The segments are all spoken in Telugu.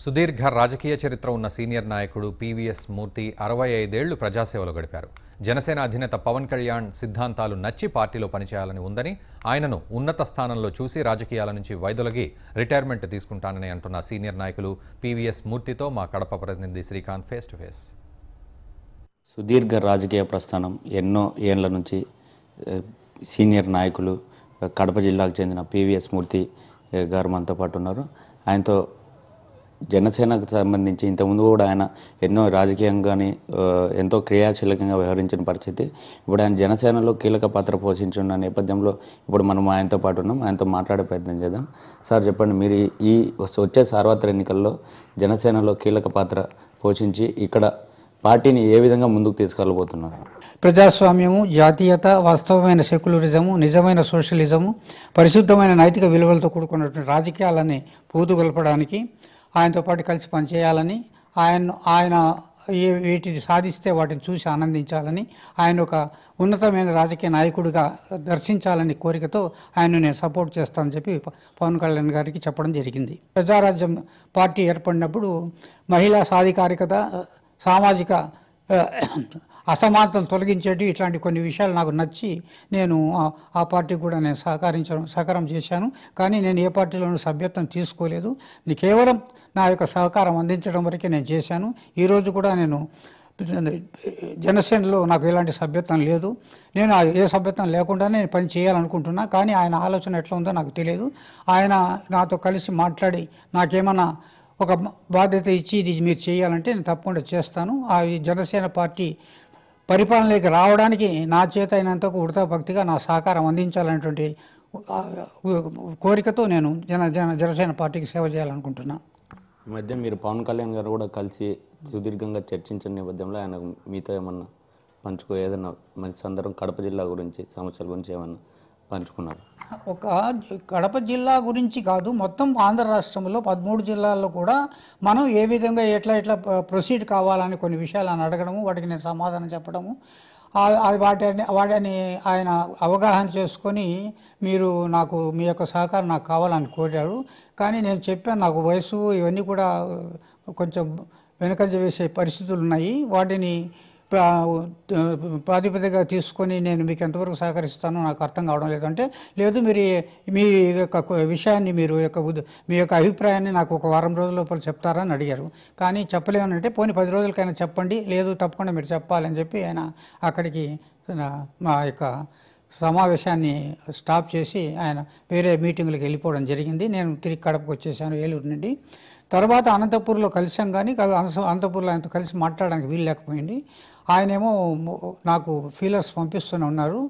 సుదీర్ఘ రాజకీయ చరిత్ర ఉన్న సీనియర్ నాయకుడు పీవీఎస్ మూర్తి 65 ఏళ్లు ప్రజాసేవలో గడిపారు. జనసేన అధినేత పవన్ కళ్యాణ్ సిద్ధాంతాలు నచ్చి పార్టీలో పనిచేయాలని ఉందని, ఆయనను ఉన్నత స్థానంలో చూసి రాజకీయాల నుంచి వైదొలగి రిటైర్మెంట్ తీసుకుంటానని అంటున్న సీనియర్ నాయకులు పీవీఎస్ మూర్తితో మా కడప ప్రతినిధి శ్రీకాంత్ ఫేస్ టు ఫేస్. సుదీర్ఘ రాజకీయ ప్రస్థానం ఎన్నో ఏళ్ల నుంచి సీనియర్ నాయకులు కడప జిల్లాకు చెందిన పీవీఎస్ మూర్తి గారు మనతో పాటు ఉన్నారు. ఆయనతో జనసేనకు సంబంధించి ఇంతకుముందు కూడా ఆయన ఎన్నో రాజకీయంగాని ఎంతో క్రియాశీలకంగా వ్యవహరించిన పరిస్థితి. ఇప్పుడు ఆయన జనసేనలో కీలక పాత్ర పోషించున్న నేపథ్యంలో ఇప్పుడు మనం ఆయనతో పాటు ఉన్నాం. ఆయనతో మాట్లాడే ప్రయత్నం చేద్దాం. సార్ చెప్పండి, మీరు ఈ వచ్చే సార్వత్రిక ఎన్నికల్లో జనసేనలో కీలక పాత్ర పోషించి ఇక్కడ పార్టీని ఏ విధంగా ముందుకు తీసుకెళ్ళబోతున్నారు? ప్రజాస్వామ్యము, జాతీయత, వాస్తవమైన సెక్యులరిజము, నిజమైన సోషలిజము, పరిశుద్ధమైన నైతిక విలువలతో కూడుకున్నటువంటి రాజకీయాలని పూతుగొల్పడానికి ఆయనతో పాటు కలిసి పనిచేయాలని, ఆయన వీటిని సాధిస్తే వాటిని చూసి ఆనందించాలని, ఆయన ఒక ఉన్నతమైన రాజకీయ నాయకుడిగా దర్శించాలని కోరికతో ఆయన నేను సపోర్ట్ చేస్తానని చెప్పి పవన్ కళ్యాణ్ గారికి చెప్పడం జరిగింది. ప్రజారాజ్యం పార్టీ ఏర్పడినప్పుడు మహిళా సాధికారికత, సామాజిక అసమానతలు తొలగించేటి ఇట్లాంటి కొన్ని విషయాలు నాకు నచ్చి నేను ఆ పార్టీకి కూడా నేను సహకారం చేశాను. కానీ నేను ఏ పార్టీలోనూ సభ్యత్వం తీసుకోలేదు. కేవలం నా యొక్క సహకారం అందించడం వరకే నేను చేశాను. ఈరోజు కూడా నేను జనసేనలో నాకు ఎలాంటి సభ్యత్వం లేదు. నేను ఏ సభ్యత్వం లేకుండానే నేను పని చేయాలనుకుంటున్నా. కానీ ఆయన ఆలోచన ఎట్లా ఉందో నాకు తెలియదు. ఆయన నాతో కలిసి మాట్లాడి నాకేమన్నా ఒక బాధ్యత ఇచ్చి ఇది మీరు చేయాలంటే నేను తప్పకుండా చేస్తాను. ఆ జనసేన పార్టీ పరిపాలనలోకి రావడానికి నా చేత అయినంత ఉడతా భక్తిగా నా సహకారం అందించాలనేటువంటి కోరికతో నేను జనసేన పార్టీకి సేవ చేయాలనుకుంటున్నా. ఈ మధ్య మీరు పవన్ కళ్యాణ్ గారు కూడా కలిసి సుదీర్ఘంగా చర్చించిన నేపథ్యంలో ఆయన మీతో ఏమన్నా ఏదన్నా మంచి సందర్భం కడప జిల్లా గురించి, సమస్యల గురించి ఏమన్నా పంచుకున్నారు? ఒక కడప జిల్లా గురించి కాదు, మొత్తం ఆంధ్ర రాష్ట్రంలో 13 జిల్లాల్లో కూడా మనం ఏ విధంగా ఎట్లా ప్రొసీడ్ కావాలని కొన్ని విషయాలు అని అడగడము, వాటికి నేను సమాధానం చెప్పడము, వాటిని ఆయన అవగాహన చేసుకొని మీరు మీ యొక్క సహకారం నాకు కావాలని కోరారు. కానీ నేను చెప్పాను, నాకు వయసు ఇవన్నీ కూడా కొంచెం వెనుకంజ వేసే పరిస్థితులు ఉన్నాయి. వాటిని ప్రాతిపదికగా తీసుకొని నేను మీకు ఎంతవరకు సహకరిస్తానో నాకు అర్థం కావడం లేదంటే, లేదు మీరు మీ యొక్క విషయాన్ని మీ యొక్క అభిప్రాయాన్ని నాకు ఒక వారం రోజుల లోపల చెప్తారని అడిగారు. కానీ చెప్పలేమనంటే పోనీ 10 రోజులకైనా చెప్పండి, లేదు తప్పకుండా మీరు చెప్పాలని చెప్పి ఆయన అక్కడికి మా యొక్క సమావేశాన్ని స్టాప్ చేసి ఆయన వేరే మీటింగులకు వెళ్ళిపోవడం జరిగింది. నేను తిరిగి కడపకు వచ్చేసాను ఏలూరు నుండి. తర్వాత అనంతపూర్లో కలిసాం, కానీ అనంతపూర్లో ఆయనతో కలిసి మాట్లాడడానికి వీలు లేకపోయింది. ఆయనేమో నాకు ఫీలర్స్ పంపిస్తూనే ఉన్నారు.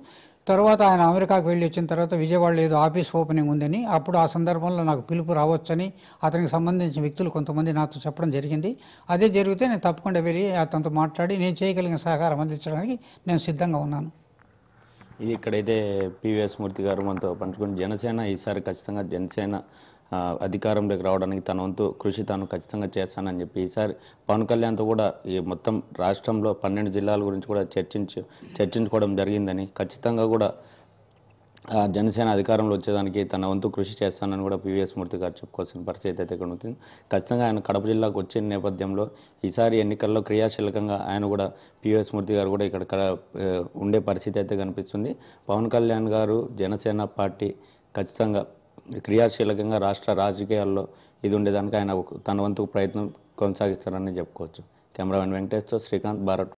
తర్వాత ఆయన అమెరికాకు వెళ్ళి వచ్చిన తర్వాత విజయవాడలో ఏదో ఆఫీస్ ఓపెనింగ్ ఉందని, అప్పుడు ఆ సందర్భంలో నాకు పిలుపు రావచ్చని అతనికి సంబంధించిన వ్యక్తులు కొంతమంది నాతో చెప్పడం జరిగింది. అదే జరిగితే నేను తప్పకుండా వెళ్ళి అతనితో మాట్లాడి నేను చేయగలిగిన సహకారం అందించడానికి నేను సిద్ధంగా ఉన్నాను. ఇది ఇక్కడైతే పీవీఎస్ మూర్తి గారు మనతో పంచుకుని జనసేన ఈసారి ఖచ్చితంగా జనసేన అధికారంలోకి రావడానికి తన వంతు కృషి తాను ఖచ్చితంగా చేస్తానని చెప్పి ఈసారి పవన్ కళ్యాణ్తో కూడా ఈ మొత్తం రాష్ట్రంలో 12 జిల్లాల గురించి కూడా చర్చించుకోవడం జరిగిందని, ఖచ్చితంగా కూడా జనసేన అధికారంలో వచ్చేదానికి తన వంతు కృషి చేస్తానని కూడా పీవీఎస్ మూర్తి గారు చెప్పుకోవాల్సిన పరిస్థితి అయితే ఇక్కడ ఉంటుంది. ఖచ్చితంగా ఆయన కడప జిల్లాకు వచ్చిన నేపథ్యంలో ఈసారి ఎన్నికల్లో క్రియాశీలకంగా ఆయన కూడా పీవీఎస్ మూర్తి గారు కూడా ఇక్కడ ఉండే పరిస్థితి అయితే కనిపిస్తుంది. పవన్ కళ్యాణ్ గారు జనసేన పార్టీ ఖచ్చితంగా క్రియాశీలకంగా రాష్ట్ర రాజకీయాల్లో ఇది ఉండేదానికి ఆయన తన వంతు ప్రయత్నం కొనసాగిస్తారని చెప్పుకోవచ్చు. కెమెరామెన్ వెంకటేష్తో శ్రీకాంత్, భారత్.